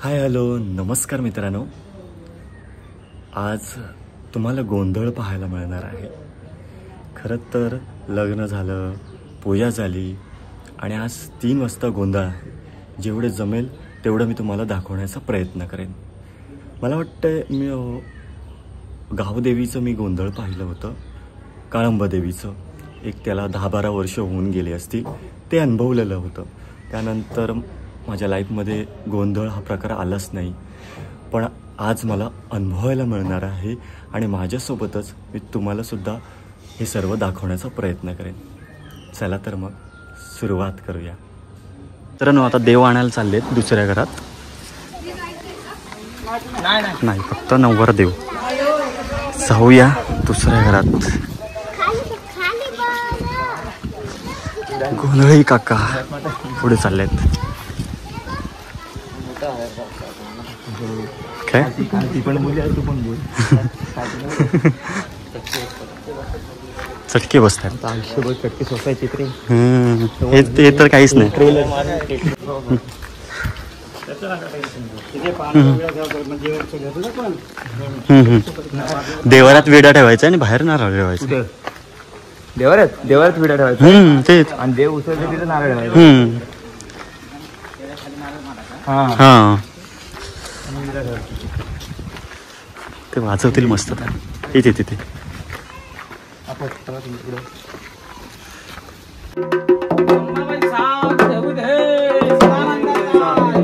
Hi hello नमस्कार मित्रांनो, आज तुम्हाला गोंधळ पाहायला मिळणार आहे। खरं तर लग्न झालं, पूजा झाली आणि आज 3 वाजता गोंधळ आहे। जेवढे जमेल तेवढं मी तुम्हाला दाखवण्याचा प्रयत्न करेन। मला वाटतं मी गावदेवीचं मी गोंधळ पाहिलं होतं, काळंबा देवीचं। एक त्याला 10-12 वर्ष होऊन गेली असतील, ते अनुभवलेलं होतं। त्यानंतर माझ्या लाईफमध्ये गोंधळ हा प्रकार आलाच नाही, पण आज मला अनुभवायला मिळणार आहे आणि माझ्यासोबतच मी तुम्हालासुद्धा हे सर्व दाखवण्याचा प्रयत्न करेन। चला तर मग सुरुवात करूया। तर आता देव आणायला चाललेत दुसऱ्या घरात, नाही फक्त नवरदेव। जाऊया दुसऱ्या घरात। गोंधळी काका पुढे चाललेत। काय चटके बसतात, चटके सोसायची हे तर काहीच नाही। देवारात विडा ठेवायचा आणि बाहेर नारळ ठेवायचा। देवारात विडा ठेवायचा तेच, आणि देव उसळते तिथे नारळ ठेवायचा। हा ते वाजवतील मस्त इथे तिथे।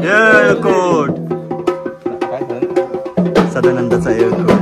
येळकोट सदानंदाचा येळकोट।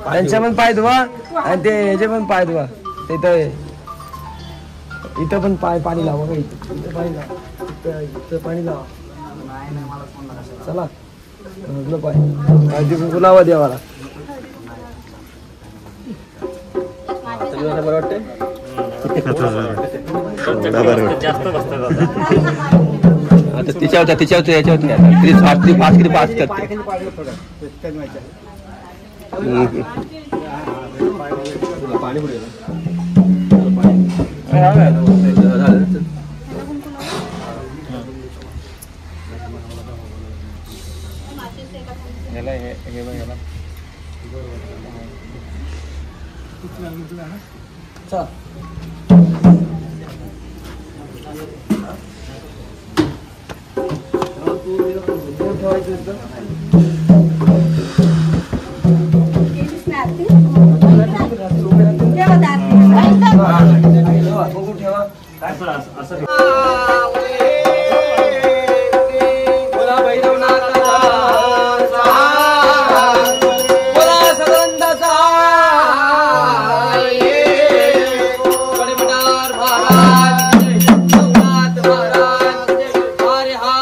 त्यांच्या पण पाय धुवा आणि ते ह्याचे पण पाय धुवा। इथं पण पाणी लावा, इथं पाणी लावा, इथं पाणी लावा। चला पाय बोलावा देवाला। बरं वाटतंय, आता तिच्यावरती याच्यावरती पाच करते। पाणी बोला भैरवनाथाचा बोला सदनंदाचा गडमटार महाराज भगवान महाराज हरे हा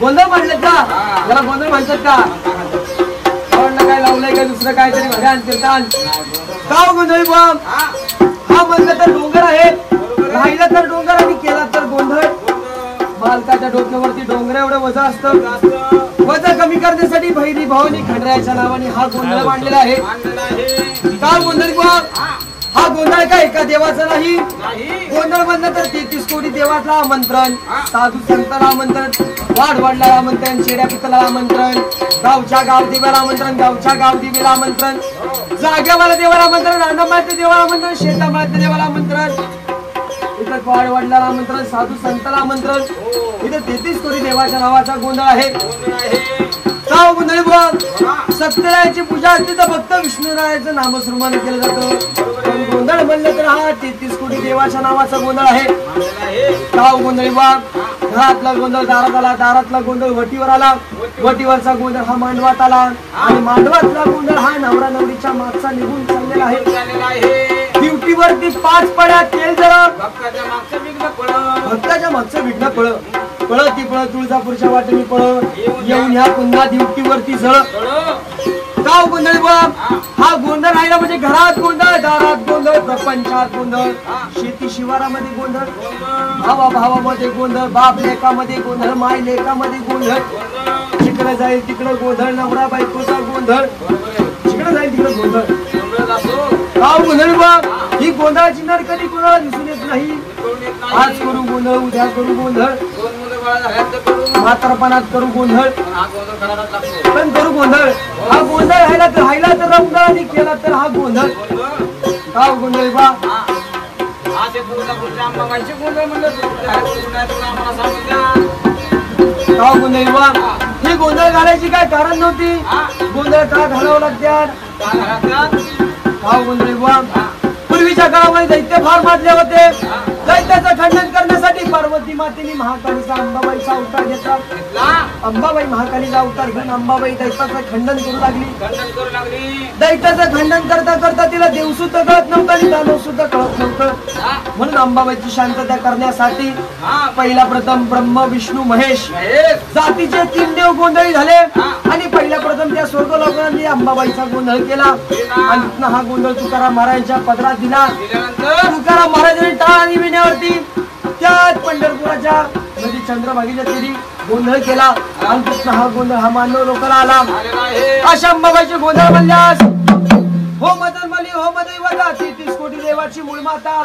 गोंधळ म्हणलेत का त्याला गोंधळ म्हणतात का काय लावलंय काय दुसरं काहीतरी भजन कीर्तन गाव गोंधळी बॉम्ब हा म्हणलं तर डोंगर आहे राहिला तर डोंगर आणि केला तर गोंधळ बालकाच्या डोक्यावरती डोंगर एवढं वजन असतं वजन कमी करण्यासाठी भैरी भावनी खंडरायाच्या नावाने हा गोंधळ मांडलेला आहे गाव गोंधळी बॉम्ब हा गोंधळ काय एका देवाचा नाही, गोंधळ म्हणलं तर 33 कोटी देवाला आमंत्रण, साधू संतांना आमंत्रण, वाडवडला आमंत्रण, शेड्या पितला आमंत्रण, गावच्या गाव देवाला आमंत्रण, गावच्या गाव देवीला आमंत्रण, जागेवाला देवाला आमंत्रण, आनंदाच्या देवाला आमंत्रण, शेतामाळ्याच्या देवाला आमंत्रण, इथं वाडवडला आमंत्रण, साधू संतांना आमंत्रण. इथे 33 कोटी देवाच्या नावाचा गोंधळ आहे. गाव गोंधळी बघ, सत्यनारायणाची पूजा असते तर फक्त विष्णुरायाचं नामस्मरण केलं जातं. गोंधळ म्हणलं तर हा 33 कोटी देवाच्या नावाचा गोंधळ आहे. गाव गोंधळी बघ, घरातला गोंधळ दारात आला, दारातला गोंधळ वटीवर आला, वटीवरचा गोंधळ हा मांडवात आला, आणि मांडवातला गोंधळ हा नवरा नवरीच्या मागचा निघून चाललेला आहे. ड्युटीवरती 5 पड्या तेल जरा, भक्ताच्या मागचं विघ्न पळ, पळ ती पळ तुळजापूरच्या वाटेने पळ, येऊन ह्या पुन्हा ड्युटीवरती झळ. गाव गोंधळ बघ, हा गोंधळ राहिला म्हणजे घरात गोंधळ, दारात गोंधळ, प्रपंचात गोंधळ, शेती शिवारामध्ये गोंधळ, भावा भावामध्ये गोंधळ, बाप लेकामध्ये गोंधळ, माय लेकामध्ये गोंधळ, जिकडे जाईल तिकडे गोंधळ, नवरा बायकोचा गोंधळ, जिकडे जाईल तिकडे गोंधळ. गाव गोंधळी बघ, ही गोंधळाची नड कधी कोणाला दिसून येत नाही. आज करू गोंधळ, उद्या करू गोंधळ, म्हातारपणात करू गोंधळ, पण करू गोंधळ. हा गोंधळ राहिला तर रंग, आणि केला तर हा गोंधळ. गाव गोंधळी बा, गाव गोंधळी बा, ही गोंधळ घालायची काय कारण नव्हती, गोंधळ का घालावं लागतात. गाव गोंधळी बा, पूर्वीच्या काळामध्ये दैत्य फार माजले होते. दैत्याचं खंडन करण्यासाठी पार्वती मातेने महाकालीचा अंबाबाईचा अवतार घेतला. अंबाबाई महाकालीचा अवतार घेऊन अंबाबाई दैत्याचं खंडन करू लागली. दैत्याचं खंडन करता करता तिला देव सुद्धा कळत नव्हतं आणि दानव सुद्धा कळत नव्हतं. म्हणून अंबाबाईची शांतता करण्यासाठी पहिला प्रथम ब्रह्म विष्णू महेश जातीचे 3 देव गोंधळी झाले, आणि पहिल्या प्रथम त्या स्वर्गलोकांनी अंबाबाईचा गोंधळ केला, आणि हा गोंधळ तुकाराम महाराजांच्या पदरात दिला. तुकाराम महाराजांनी टाळी विण्यावरती त्याच पंढरपुराच्या नदी चंद्रभागेच्या तीरी गोंधळ केला, आणि कृष्ण हा गोंधळ हा मानव लोकांना आला. अशा अंबाबाईचे गोंधळ म्हणल्यास हो मदनमली हो मदैवता, 33 कोटी देवाची मूळ माता,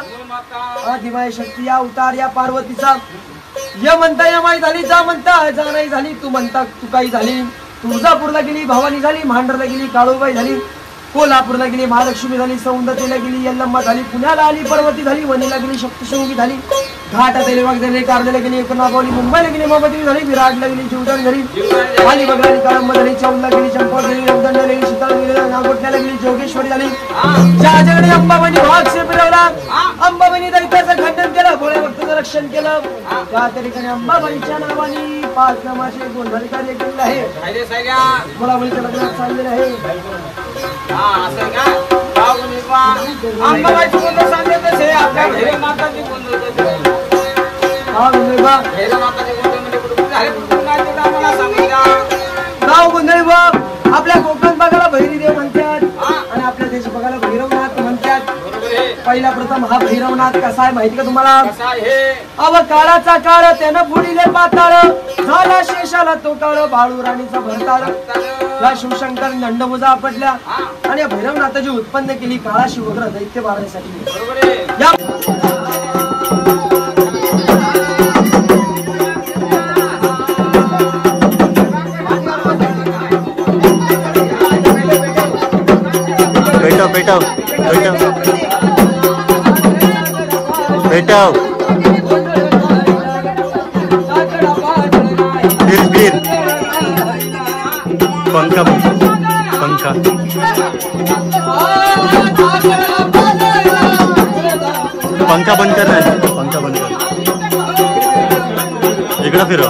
आदिमाय शक्ती या अवतार या पार्वतीचा. या म्हणता यमाई झाली, जा म्हणता जा नाही झाली, तू म्हणता तू काही झाली. तुळजापूरला गेली भवानी झाली, भांडरला गेली काळूबाई झाली, कोल्हापूरला गेली महालक्ष्मी झाली, सौंदर्याला गेली यल्लम्मा झाली, पुण्याला आली पर्वती झाली, वणीला गेली शक्तिशृंगी झाली, घाटात गेली वागदे कारलेला गेली एकनागवली, मुंबईला गेली मोहम्मदी झाली, विराटला गेली जीवदान झाली, खाली बघाली काळंब झाली, चौलला गेली चंपा गेली, रमदंडला गेली शीतळ गेली, नागोठण्याला गेली जोगेश्वरी झाली. ज्याच्याकडे अंबाबाईने भाग फिरवला, अंबाबाईने दैत्याचं खंडन केलं, भोळ्या भक्ताचं रक्षण केलं, त्या ठिकाणी अंबाबाईच्या नावाने 5 नामाचे गोंधळ कार्य केलेलं आहे. मुलामुलीच्या लग्नात चाललेलं आहे. अंबाबाईची गोंधळ सांगते तसे आपल्या भैरवनाथाची गोंधळ गाव गोंधळी बघ, आपल्या कोकण भागाला भैरीदेव म्हणतात, आणि आपल्या देश भागाला भैरवनाथ म्हणतात. पहिला प्रथम हा भैरवनाथ कसा आहे माहिती का तुम्हाला? अव काळाचा काळ त्यानं बुडीले पाताळ, झाला शेषाला तो काळ बाळू राणीचा भरताळ. या शिवशंकर दंडमुजा आपटल्या, आणि या भैरवनाथाची उत्पन्न केली काळा शिवग्र दैत्य मारण्यासाठी. पेटाव पेटाव पेटाव पेटाव फिर फिर पंखा पंखा पंखा बंद कर ना, पंखा बंद कर, इकडं फिरव.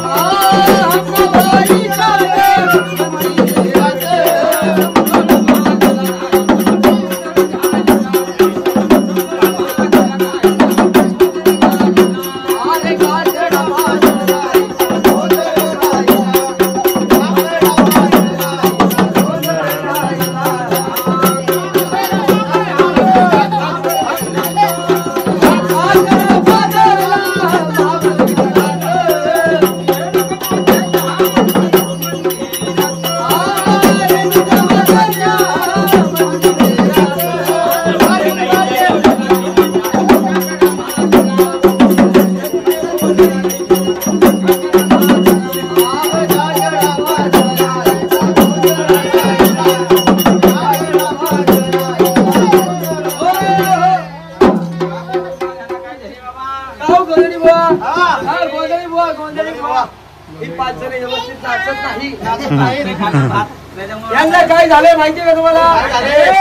यांना काय झालंय माहितीये का तुम्हाला?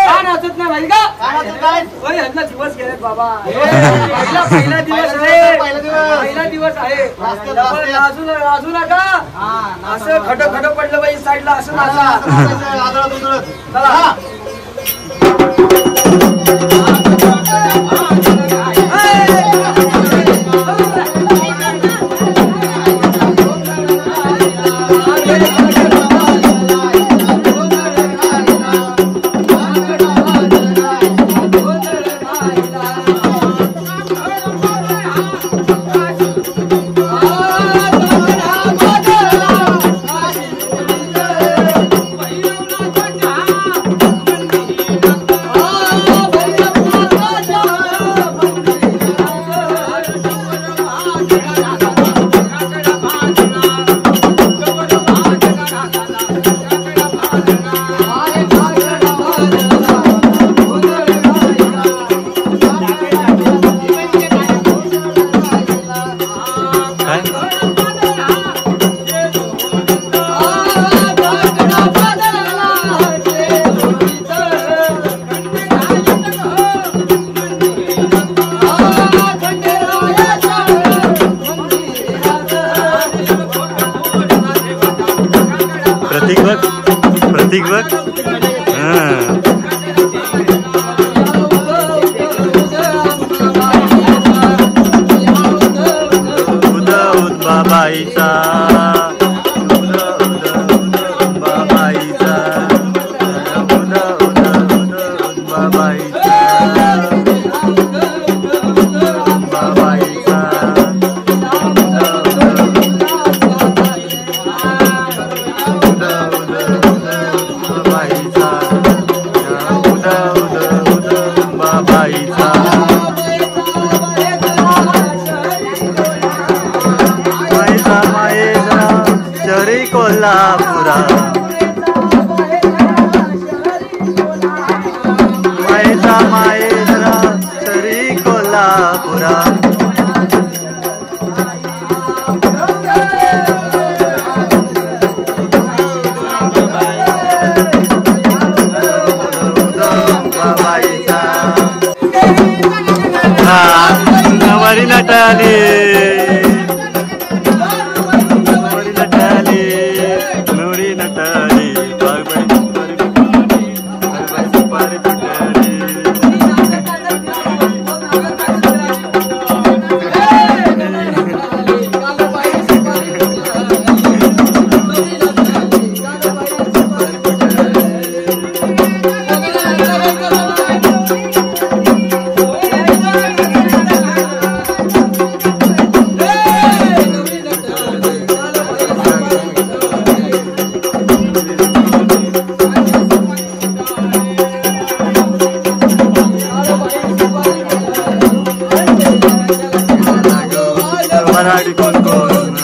का नाचत नाही माहिती का? यांना दिवस गेलेत बाबा. पहिला दिवस आहे. नाचू नका असं खट खट पडलं बाई साईडला असं नाचा. चला प्रतीक बघ बाबाईचा कोल्हापुरा मायेचा मायेरा तरी कोल्हापुरा नवारी नटाली मराठी कोण कोण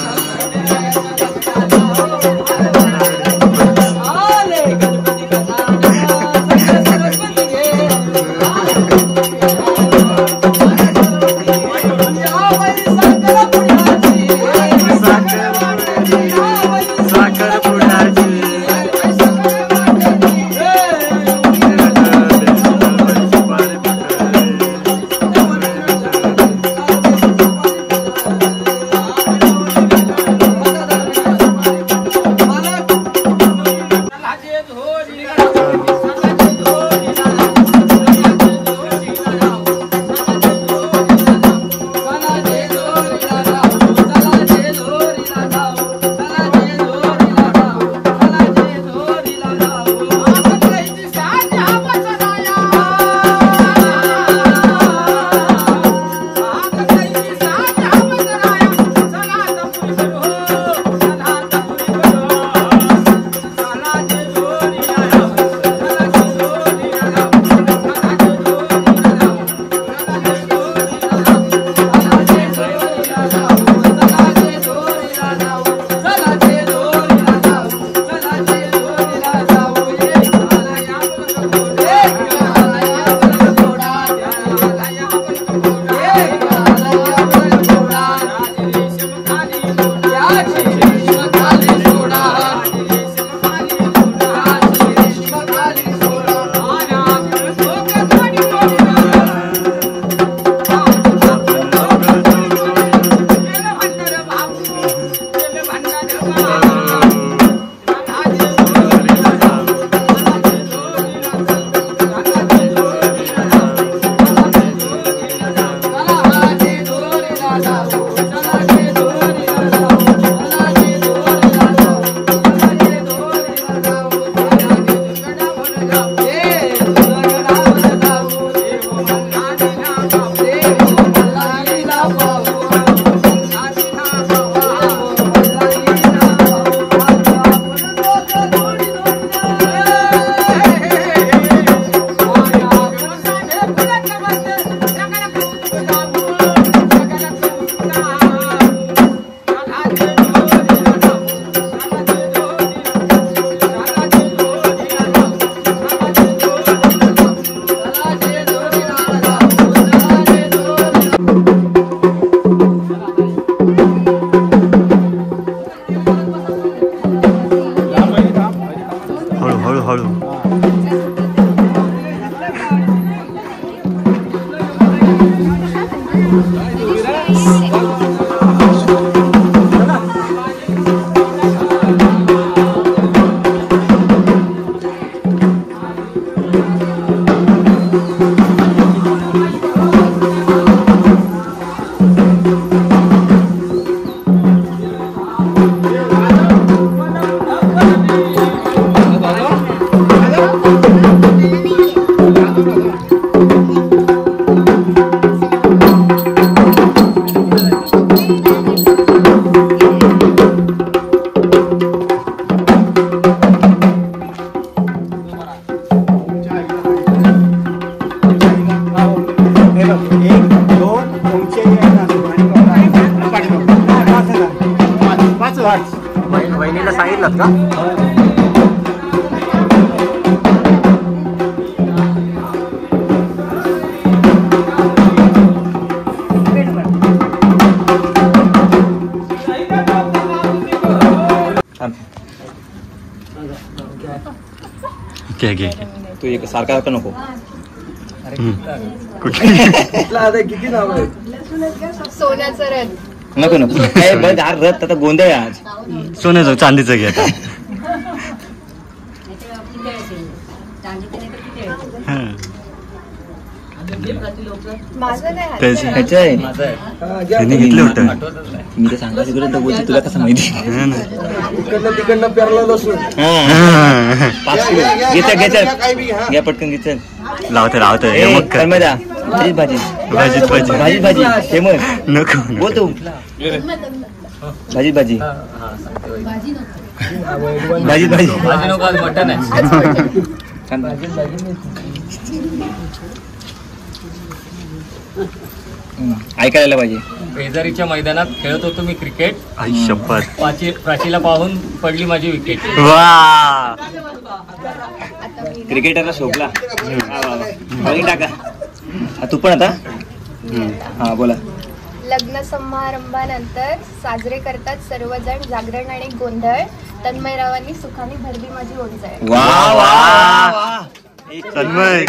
वहिनीला सांगितलं का? घे तू एक सारखा नको. किती नाव आहे? सोन्याचं रथ. नको रथ आता गोंधळ आहे आज. सोन्याचं चांदीचं घे आता. माझं नाही ह्याचं आहे. त्यांनी घेतलं होतं. मी तर सांगायचं तुला बोलतो, तुला कसं माहिती? तिकडनं पेरला नसून 5 किलो घ्या पटकन घे. लावतोय मग काय भाजी फेमस नको बोलतो. भाजी भाजी नको, आज मटन आहे. ऐकायला पाहिजे. शेजारीच्या मैदानात खेळत होतो मी क्रिकेट. आई शपथ. प्राचीला पाहून पडली माझी विकेट. वा क्रिकेटरला शोभला. टाका तू पण आता. हा बोला. लग्न समारंभानंतर साजरे करतात सर्वजण जागरण आणि गोंधळ. तन्मयरावांनी सुखाने भरली माझी ओंजळ. वा वा तन्मय